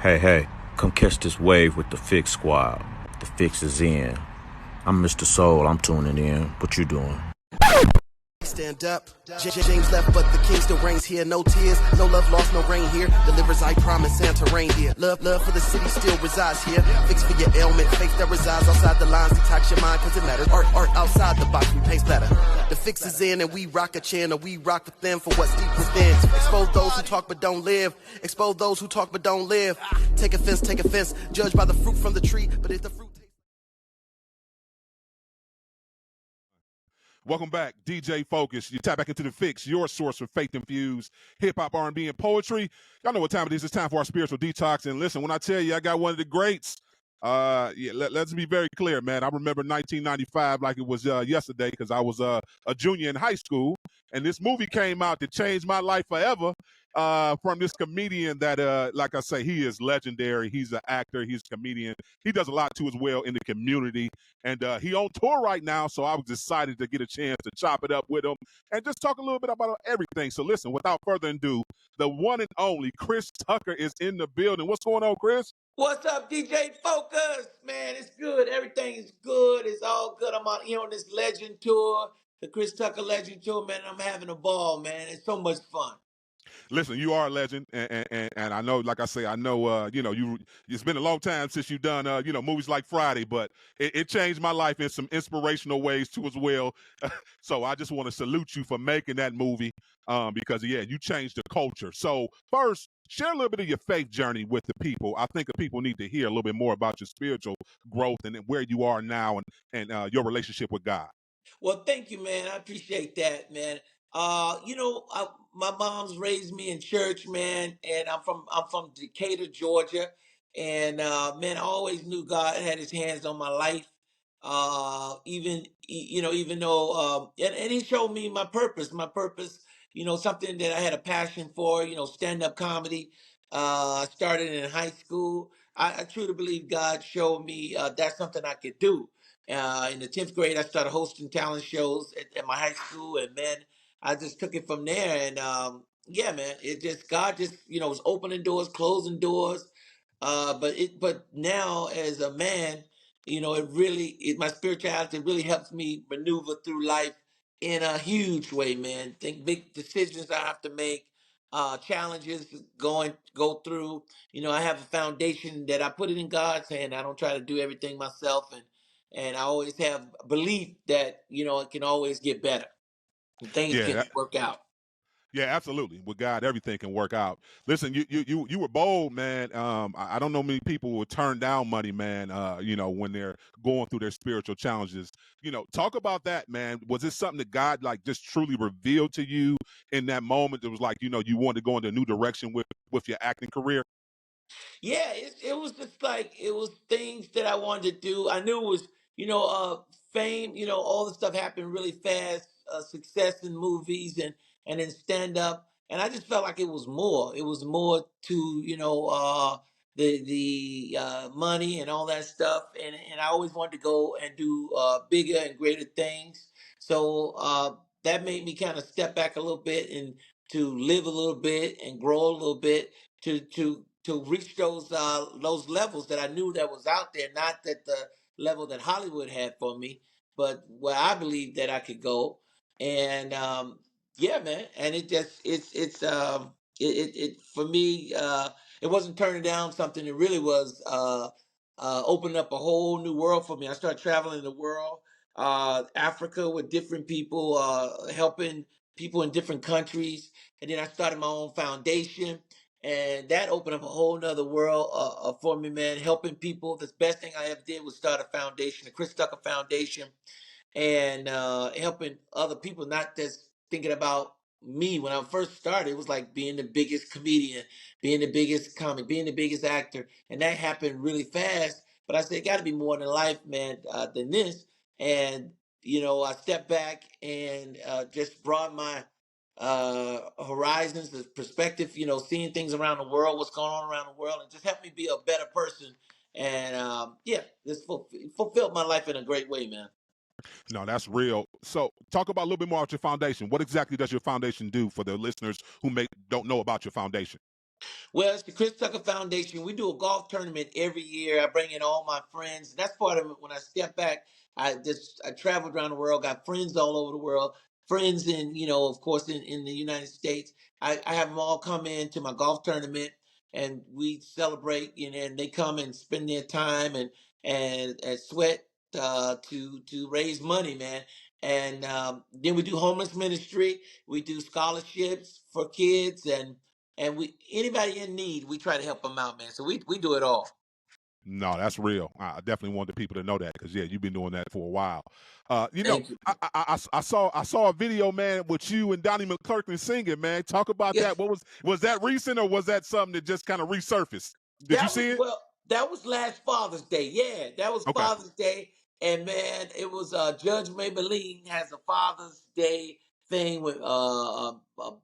Hey, come catch this wave with the Fixx squad. The Fixx is in. I'm Mr. Soul, I'm tuning in. What you doing? Stand up. James left, but the king still reigns here. No tears, no love lost, no rain here. Delivers, I promise, Santa rain here. Love for the city still resides here. Fix for your ailment, faith that resides outside the lines. Detox your mind, cause it matters. Art outside the box, we paste better. The Fixx is in, and we rock a channel. We rock with them for what's deep within. Expose those who talk but don't live. Expose those who talk but don't live. Take offense. Judge by the fruit from the tree, but if the fruit tastes. Welcome back, DJ Focus. You tap back into the Fixx, your source for faith-infused hip-hop, R&B, and poetry. Y'all know what time it is. It's time for our spiritual detox. And listen, when I tell you I got one of the greats, let's be very clear, man. I remember 1995 like it was yesterday because I was a junior in high school. And this movie came out that changed my life forever from this comedian that, like I say, he is legendary. He's an actor. He's a comedian. He does a lot, too, as well in the community. And he on tour right now, so I was excited to get a chance to chop it up with him and just talk a little bit about everything. So listen, without further ado, the one and only Chris Tucker is in the building. What's going on, Chris? What's up, DJ Focus? Man, it's good. Everything is good. It's all good. I'm out here on this Legend Tour, the Chris Tucker Legend Tour, man. I'm having a ball, man. It's so much fun. Listen, you are a legend, and I know, like I say, I know, it's been a long time since you've done, movies like Friday, but it changed my life in some inspirational ways too as well. So I just want to salute you for making that movie, because yeah, you changed the culture. So first, share a little bit of your faith journey with the people. I think the people need to hear a little bit more about your spiritual growth and where you are now and your relationship with God. Well, thank you, man. I appreciate that, man. My mom's raised me in church, man, and I'm from Decatur, Georgia, and man, I always knew God had His hands on my life. Even though, and He showed me my purpose. My purpose, something that I had a passion for. Stand up comedy. I started in high school. I truly believe God showed me that's something I could do. In the 10th grade, I started hosting talent shows at my high school, and man, I just took it from there. And yeah, man, God just was opening doors, closing doors. But now as a man, my spirituality really helps me maneuver through life in a huge way, man. Think big decisions I have to make, challenges go through. I have a foundation that I put it in God's hand. I don't try to do everything myself, and I always have belief that it can always get better. Things can Yeah, work out. Yeah, absolutely. With God, everything can work out. Listen, you were bold, man. I don't know many people will turn down money, man. When they're going through their spiritual challenges. Talk about that, man. Was it something that God like just truly revealed to you in that moment? It was like you wanted to go in a new direction with your acting career. Yeah, it was just like it was things that I wanted to do. I knew it was, fame, all the stuff happened really fast, success in movies and in stand up. And I just felt like it was more. It was more to, the money and all that stuff. And I always wanted to go and do bigger and greater things. So that made me kind of step back a little bit and to live a little bit and grow a little bit to reach those levels that I knew that was out there, not that the level that Hollywood had for me, but where I believed that I could go. And yeah, man, and it for me, it wasn't turning down something. It really was opening up a whole new world for me. I started traveling the world, Africa with different people, helping people in different countries, and then I started my own foundation, and that opened up a whole nother world for me, man. Helping people. The best thing I ever did was start a foundation, the Chris Tucker Foundation, and helping other people, not just thinking about me. When I first started, it was like being the biggest comedian, being the biggest comic, being the biggest actor, and that happened really fast. But I said, it got to be more than life, man, than this. And I stepped back and just brought my horizons, the perspective, seeing things around the world, what's going on around the world, and just helped me be a better person. And yeah, this fulfilled my life in a great way, man. No, that's real. So talk about a little bit more about your foundation. What exactly does your foundation do for the listeners who don't know about your foundation? Well, it's the Chris Tucker Foundation. We do a golf tournament every year. I bring in all my friends. That's part of it. When I step back, I traveled around the world, got friends all over the world, friends in, of course, in the United States. I have them all come in to my golf tournament and we celebrate, and they come and spend their time and sweat to raise money, man. And then we do homeless ministry. We do scholarships for kids and we anybody in need, we try to help them out, man. So we do it all. No, that's real. I definitely want the people to know that because yeah, you've been doing that for a while. Thank you. I saw a video, man, with you and Donnie McClurkin singing, man. Talk about Yeah, that. Was that recent or was that something that just kind of resurfaced? Did you see it? that was last Father's Day. Yeah, that was Okay. Father's Day, and man, it was Judge Maybelline has a Father's Day thing with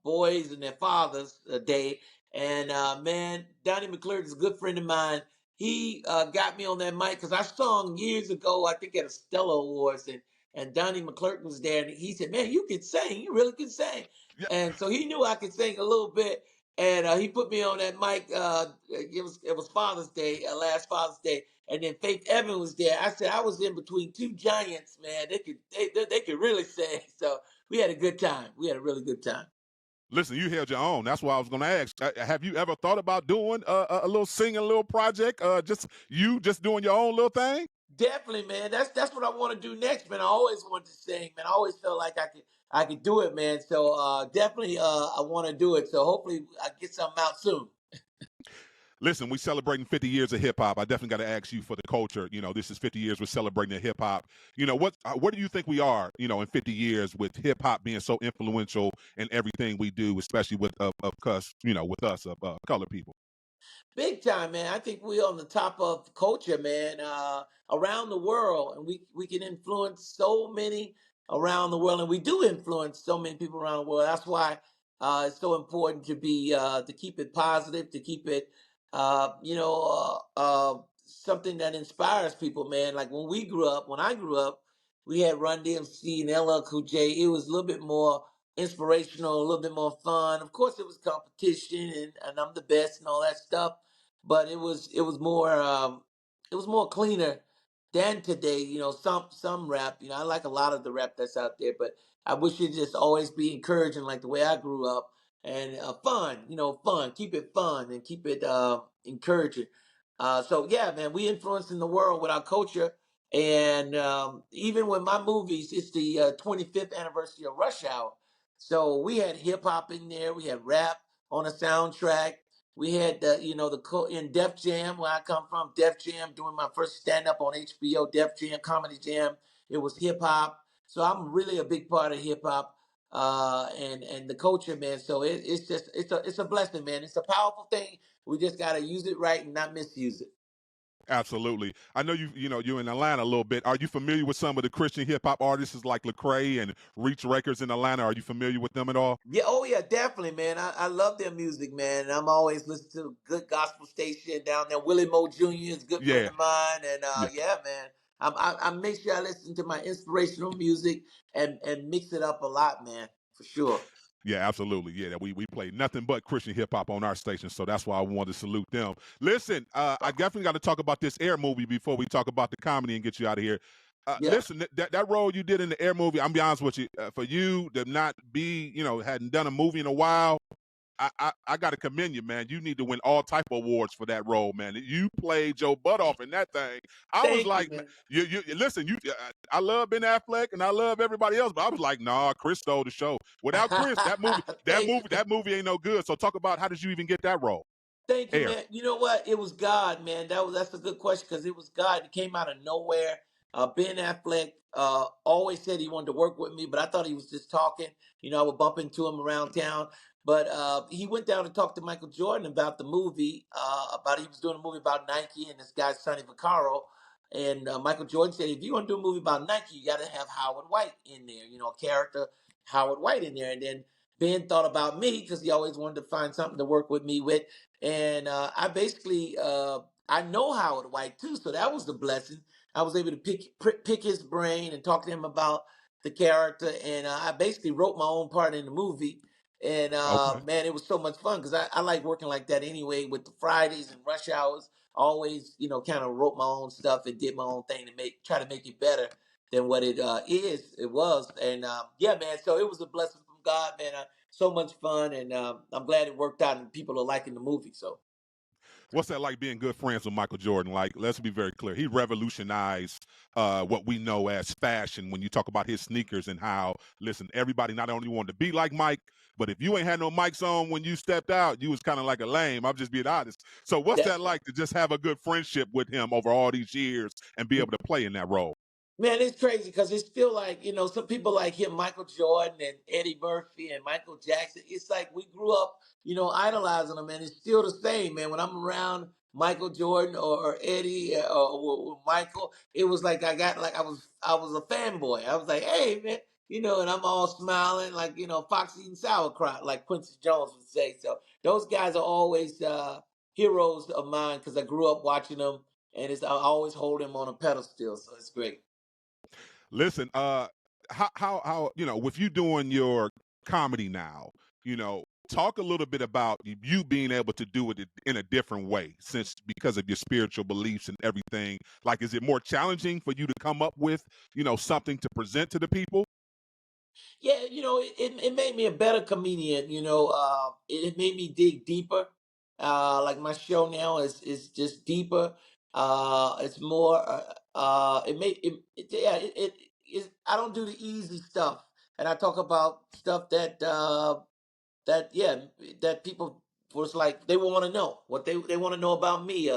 boys and their fathers day, and man, Donnie McClurkin is a good friend of mine. He got me on that mic because I sung years ago, I think at a Stella Awards, and Donnie McClurkin was there, and he said, "Man, you can sing. You really can sing." Yeah. And so he knew I could sing a little bit, and he put me on that mic. It was Father's Day, last Father's Day, and then Faith Evans was there. I said I was in between two giants, man. They could really sing. So we had a good time. We had a really good time. Listen, you held your own. That's why I was going to ask. Have you ever thought about doing a little singing, little project? Just doing your own little thing? Definitely, man. That's what I want to do next, man. I always wanted to sing, man. I always felt like I could do it, man. So definitely, I want to do it. So hopefully, I get something out soon. Listen, we celebrating 50 years of hip hop. I definitely got to ask you for the culture. This is 50 years we're celebrating the hip hop. Where do you think we are, in 50 years with hip hop being so influential in everything we do, especially with with us colored people? Big time, man. I think we're on the top of culture, man, around the world, and we can influence so many around the world, and we do influence so many people around the world. That's why it's so important to keep it positive, to keep it, something that inspires people, man. Like when I grew up, we had Run DMC and LL Cool J. It was a little bit more inspirational, a little bit more fun. Of course, it was competition, and I'm the best and all that stuff, but it was more cleaner than today. Some rap. I like a lot of the rap that's out there, but I wish it just always be encouraging, like the way I grew up, and fun. Fun. Keep it fun and keep it encouraging. So yeah, man, we influencing the world with our culture, and even with my movies, it's the 25th anniversary of Rush Hour. So we had hip hop in there, we had rap on the soundtrack. We had in Def Jam, where I come from, Def Jam, doing my first stand up on HBO, Def Jam, Comedy Jam. It was hip hop. So I'm really a big part of hip hop and the culture, man. So it's a blessing, man. It's a powerful thing. We just gotta use it right and not misuse it. Absolutely. I know you're in Atlanta a little bit. Are you familiar with some of the Christian hip hop artists like Lecrae and Reach Records in Atlanta? Are you familiar with them at all? Yeah, oh yeah, definitely, man. I love their music, man. And I'm always listening to a good gospel station down there. Willie Moe Jr. is a good friend Yeah. of mine, and Yeah. yeah, man. I make sure I listen to my inspirational music and mix it up a lot, man, for sure. Yeah, absolutely. Yeah, we play nothing but Christian hip hop on our station, so that's why I wanted to salute them. Listen, I definitely got to talk about this Air movie before we talk about the comedy and get you out of here. Yeah. Listen, that role you did in the Air movie, I'm be honest with you, for you to not be, hadn't done a movie in a while, I got to commend you, man. You need to win all type of awards for that role, man. You played your butt off in that thing. I was Thank you, like, man. you listen. I love Ben Affleck and I love everybody else, but I was like, nah, Chris stole the show. Without Chris, that movie, Thank you, man. that movie ain't no good. So talk about how did you even get that role? Thank you, Air. man. You know what? It was God, man. That's a good question because it was God. It came out of nowhere. Ben Affleck always said he wanted to work with me, but I thought he was just talking. I would bump into him around town. But he went down to talk to Michael Jordan about the movie. About he was doing a movie about Nike and this guy Sonny Vaccaro. And Michael Jordan said, if you want to do a movie about Nike, you got to have Howard White in there. A character Howard White in there. And then Ben thought about me because he always wanted to find something to work with me with. And I basically I know Howard White too, so that was the blessing. I was able to pick his brain and talk to him about the character, and I basically wrote my own part in the movie. And Okay. man, it was so much fun because I like working like that anyway with the Fridays and rush hours. Always, kind of wrote my own stuff and did my own thing to try to make it better than what it was. And yeah, man, so it was a blessing from God, man. So much fun, and I'm glad it worked out and people are liking the movie. So What's that like being good friends with Michael Jordan? Like, let's be very clear. He revolutionized what we know as fashion when you talk about his sneakers and how, listen, everybody not only wanted to be like Mike, but if you ain't had no mics on when you stepped out, you was kind of like a lame. I'm just being honest. So what's that that like to just have a good friendship with him over all these years and be able to play in that role? Man, it's crazy because it's still like, some people like him, Michael Jordan and Eddie Murphy and Michael Jackson. It's like we grew up, idolizing them, and it's still the same, man. When I'm around Michael Jordan or Eddie or Michael, it was like I was a fanboy. I was like, hey, man, and I'm all smiling like, fox eating sauerkraut, like Quincy Jones would say. So those guys are always heroes of mine because I grew up watching them, and I always hold them on a pedestal. So it's great. Listen, how with you doing your comedy now, talk a little bit about you being able to do it in a different way, since because of your spiritual beliefs and everything. Like, is it more challenging for you to come up with, something to present to the people? Yeah, it made me a better comedian. It made me dig deeper. Like my show now is just deeper. It's more. It made it. Yeah, I don't do the easy stuff, and I talk about stuff that people was like they want to know what they want to know about me,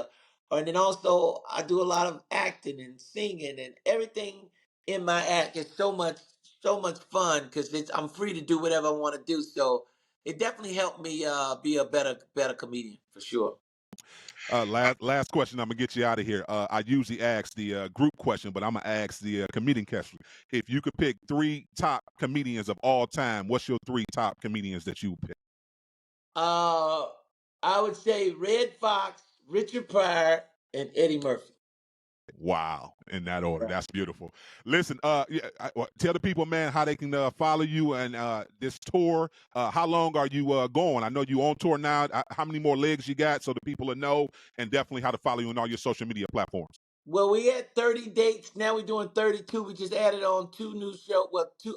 and then also I do a lot of acting and singing and everything in my act is so much fun because I'm free to do whatever I want to do. So it definitely helped me be a better comedian for sure. Last question. I'm gonna get you out of here. I usually ask the group question, but I'm gonna ask the comedian question. If you could pick 3 top comedians of all time, what's your 3 top comedians that you would pick? uh I would say Red Fox, Richard Pryor, and Eddie Murphy. Wow, in that order. That's beautiful. Listen, yeah, tell the people, man, how they can follow you and this tour. How long are you going? I know you on tour now. How many more legs you got, so the people will know, and definitely how to follow you on all your social media platforms. Well, we had 30 dates. Now we're doing 32. We just added on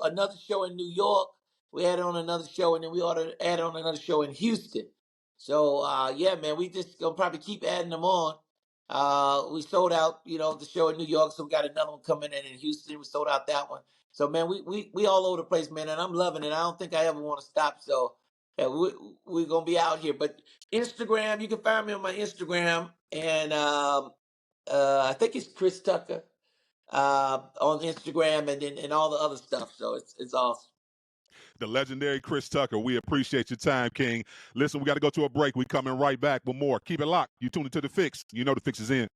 another show in New York. We added on another show, and then we ought to add on another show in Houston. So, yeah, man, we just gonna probably keep adding them on. We sold out, the show in New York, so we got another one coming in Houston. We sold out that one. So, man, we all over the place, man, and I'm loving it. I don't think I ever want to stop. So, yeah, we're gonna be out here. But Instagram, you can find me on my Instagram, and I think it's Chris Tucker on Instagram, and all the other stuff. So it's awesome. The legendary Chris Tucker. We appreciate your time, King. Listen, we got to go to a break. We coming right back with more. Keep it locked. You tune into the Fix. You know the Fix is in.